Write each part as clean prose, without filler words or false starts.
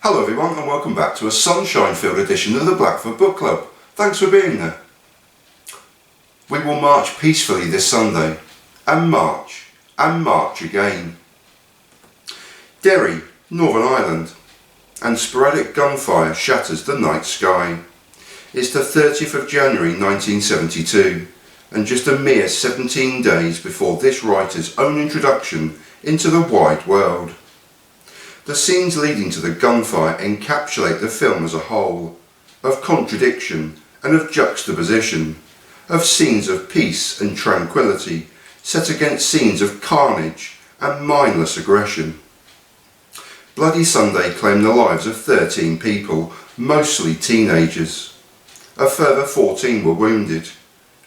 Hello everyone and welcome back to a sunshine-filled edition of the Blackfoot Book Club. Thanks for being there. We will march peacefully this Sunday, and march again. Derry, Northern Ireland, and sporadic gunfire shatters the night sky. It's the 30th of January 1972, and just a mere 17 days before this writer's own introduction into the wide world. The scenes leading to the gunfire encapsulate the film as a whole, of contradiction and of juxtaposition, of scenes of peace and tranquillity set against scenes of carnage and mindless aggression. Bloody Sunday claimed the lives of 13 people, mostly teenagers. A further 14 were wounded,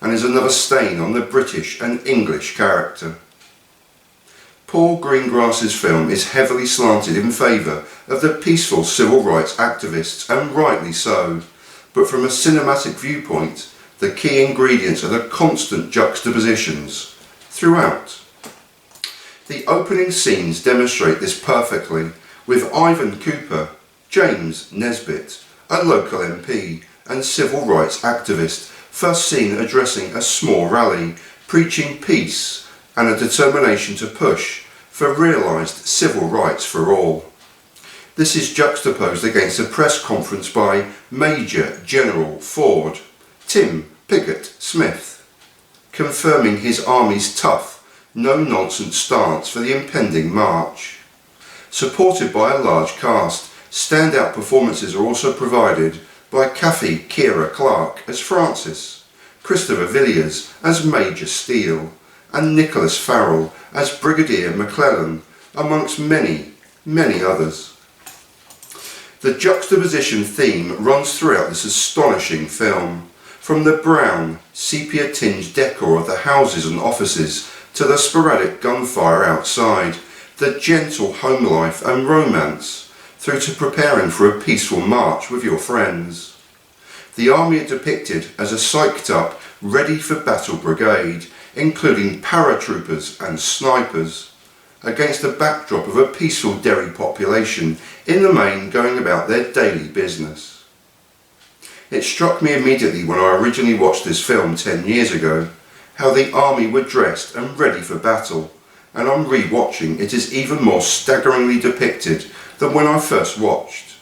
and is another stain on the British and English character. Paul Greengrass's film is heavily slanted in favour of the peaceful civil rights activists, and rightly so, but from a cinematic viewpoint, the key ingredients are the constant juxtapositions throughout. The opening scenes demonstrate this perfectly, with Ivan Cooper, James Nesbitt, a local MP and civil rights activist, first seen addressing a small rally, preaching peace and a determination to push for realised civil rights for all. This is juxtaposed against a press conference by Major General Ford, Tim Piggott-Smith, confirming his army's tough, no-nonsense stance for the impending march. Supported by a large cast, standout performances are also provided by Kathy Kiera Clarke as Francis, Christopher Villiers as Major Steele, and Nicholas Farrell as Brigadier Maclellan, amongst many, many others. The juxtaposition theme runs throughout this astonishing film, from the brown, sepia-tinged decor of the houses and offices to the sporadic gunfire outside, the gentle home life and romance, through to preparing for a peaceful march with your friends. The army are depicted as a psyched-up, ready-for-battle brigade, including paratroopers and snipers, against a backdrop of a peaceful Derry population, in the main going about their daily business. It struck me immediately when I originally watched this film 10 years ago, how the army were dressed and ready for battle, and on re-watching it is even more staggeringly depicted than when I first watched.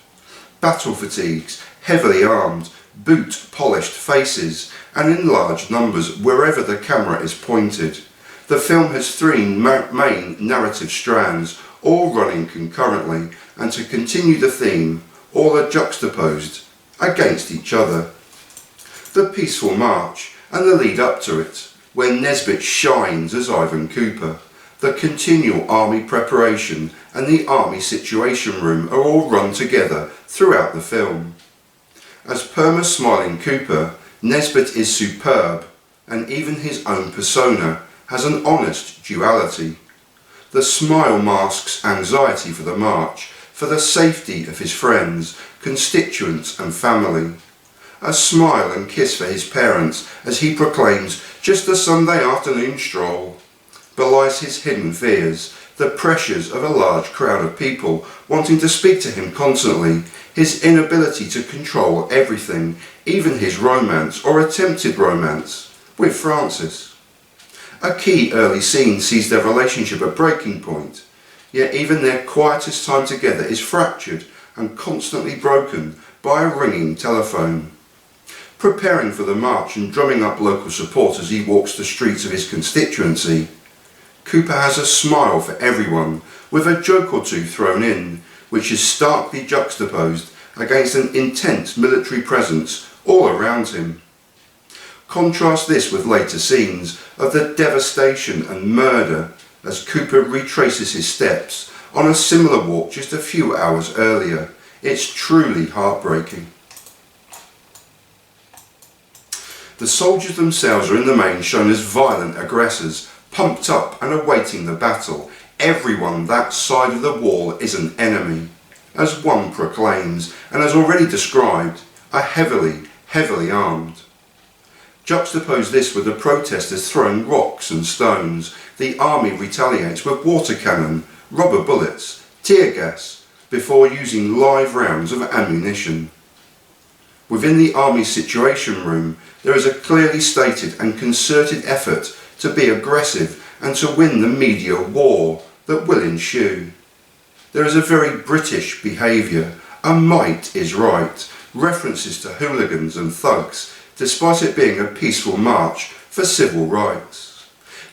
Battle fatigues, heavily armed, boot-polished faces, and in large numbers wherever the camera is pointed. The film has three main narrative strands, all running concurrently, and to continue the theme, all are juxtaposed against each other. The peaceful march and the lead up to it, where Nesbitt shines as Ivan Cooper, the continual army preparation and the army situation room are all run together throughout the film. As perma-smiling Cooper, Nesbitt is superb, and even his own persona has an honest duality. The smile masks anxiety for the march, for the safety of his friends, constituents and family. A smile and kiss for his parents as he proclaims just a Sunday afternoon stroll, belies his hidden fears, the pressures of a large crowd of people wanting to speak to him constantly, his inability to control everything, even his romance or attempted romance with Francis. A key early scene sees their relationship at breaking point, yet even their quietest time together is fractured and constantly broken by a ringing telephone. Preparing for the march and drumming up local support as he walks the streets of his constituency, Cooper has a smile for everyone, with a joke or two thrown in, which is starkly juxtaposed against an intense military presence all around him. Contrast this with later scenes of the devastation and murder as Cooper retraces his steps on a similar walk just a few hours earlier. It's truly heartbreaking. The soldiers themselves are in the main shown as violent aggressors, pumped up and awaiting the battle. Everyone that side of the wall is an enemy, as one proclaims, and as already described, are heavily armed. Juxtapose this with the protesters throwing rocks and stones. The army retaliates with water cannon, rubber bullets, tear gas, before using live rounds of ammunition. Within the Army Situation Room, there is a clearly stated and concerted effort to be aggressive and to win the media war that will ensue. There is a very British behaviour, a might is right, references to hooligans and thugs, despite it being a peaceful march for civil rights.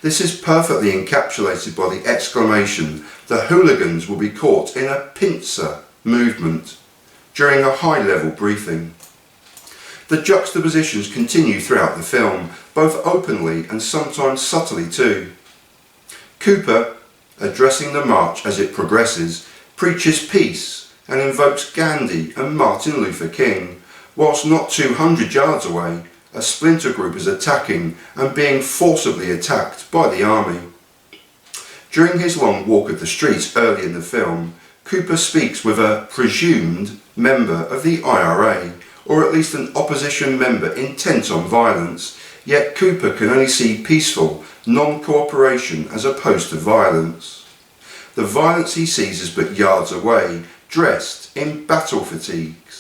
This is perfectly encapsulated by the exclamation, "The hooligans will be caught in a pincer movement," during a high-level briefing. The juxtapositions continue throughout the film, both openly and sometimes subtly too. Cooper, addressing the march as it progresses, preaches peace and invokes Gandhi and Martin Luther King, whilst not 200 yards away, a splinter group is attacking and being forcibly attacked by the army. During his long walk of the streets early in the film, Cooper speaks with a presumed member of the IRA, or at least an opposition member intent on violence, yet Cooper can only see peaceful, non-cooperation as opposed to violence. The violence he sees is but yards away, dressed in battle fatigues.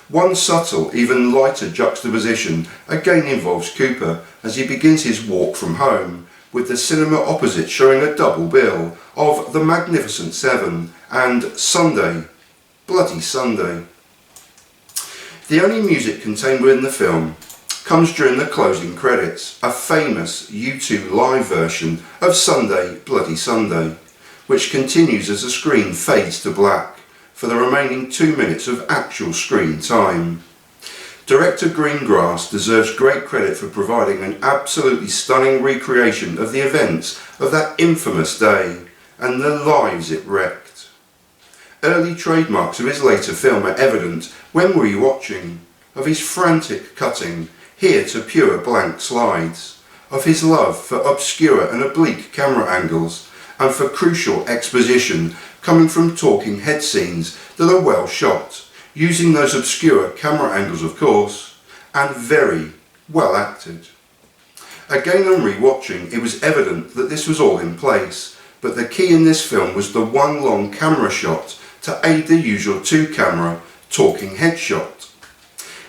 One subtle, even lighter juxtaposition again involves Cooper as he begins his walk from home, with the cinema opposite showing a double bill of The Magnificent Seven and Sunday, Bloody Sunday. The only music contained within the film comes during the closing credits, a famous U2 live version of Sunday, Bloody Sunday, which continues as the screen fades to black for the remaining 2 minutes of actual screen time. Director Greengrass deserves great credit for providing an absolutely stunning recreation of the events of that infamous day and the lives it wrecked. Early trademarks of his later film are evident when rewatching, of his frantic cutting, here to pure blank slides, of his love for obscure and oblique camera angles, and for crucial exposition coming from talking head scenes that are well shot, using those obscure camera angles of course, and very well acted. Again on rewatching, it was evident that this was all in place, but the key in this film was the one long camera shot to aid the usual two-camera talking head shot.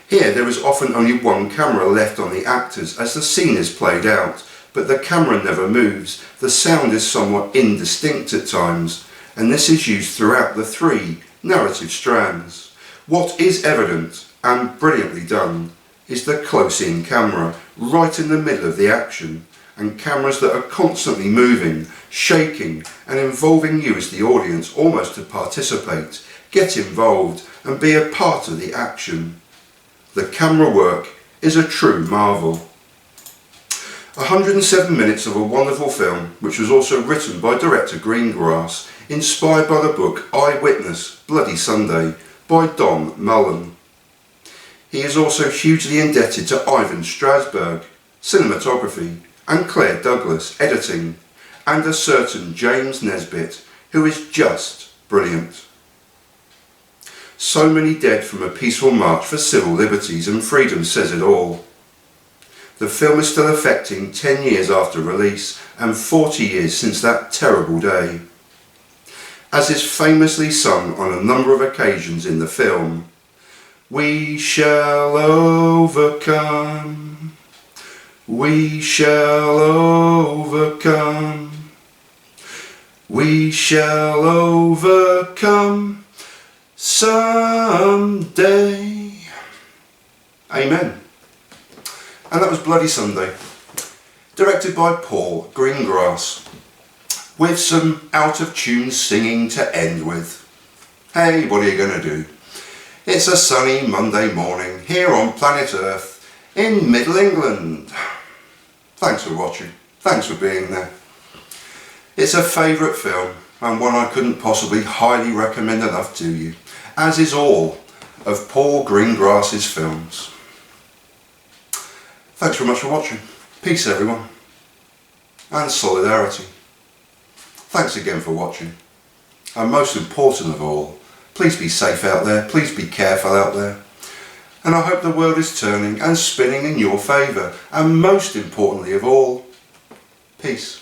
Here there is often only one camera left on the actors as the scene is played out, but the camera never moves, the sound is somewhat indistinct at times, and this is used throughout the three narrative strands. What is evident, and brilliantly done, is the close-in camera, right in the middle of the action, and cameras that are constantly moving, shaking, and involving you as the audience almost to participate, get involved, and be a part of the action. The camera work is a true marvel. 107 minutes of a wonderful film, which was also written by director Greengrass, inspired by the book Eyewitness, Bloody Sunday by Don Mullen. He is also hugely indebted to Ivan Strasberg, cinematography, and Claire Douglas, editing, and a certain James Nesbitt, who is just brilliant. So many dead from a peaceful march for civil liberties and freedom says it all. The film is still affecting 10 years after release and 40 years since that terrible day. As is famously sung on a number of occasions in the film, "We shall overcome, we shall overcome, we shall overcome someday." Amen. And that was Bloody Sunday, directed by Paul Greengrass, with some out-of-tune singing to end with. Hey, what are you going to do? It's a sunny Monday morning here on planet Earth in Middle England. Thanks for watching. Thanks for being there. It's a favourite film and one I couldn't possibly highly recommend enough to you, as is all of Paul Greengrass's films. Thanks very much for watching. Peace everyone. And solidarity. Thanks again for watching. And most important of all, please be safe out there, please be careful out there. And I hope the world is turning and spinning in your favour. And most importantly of all, peace.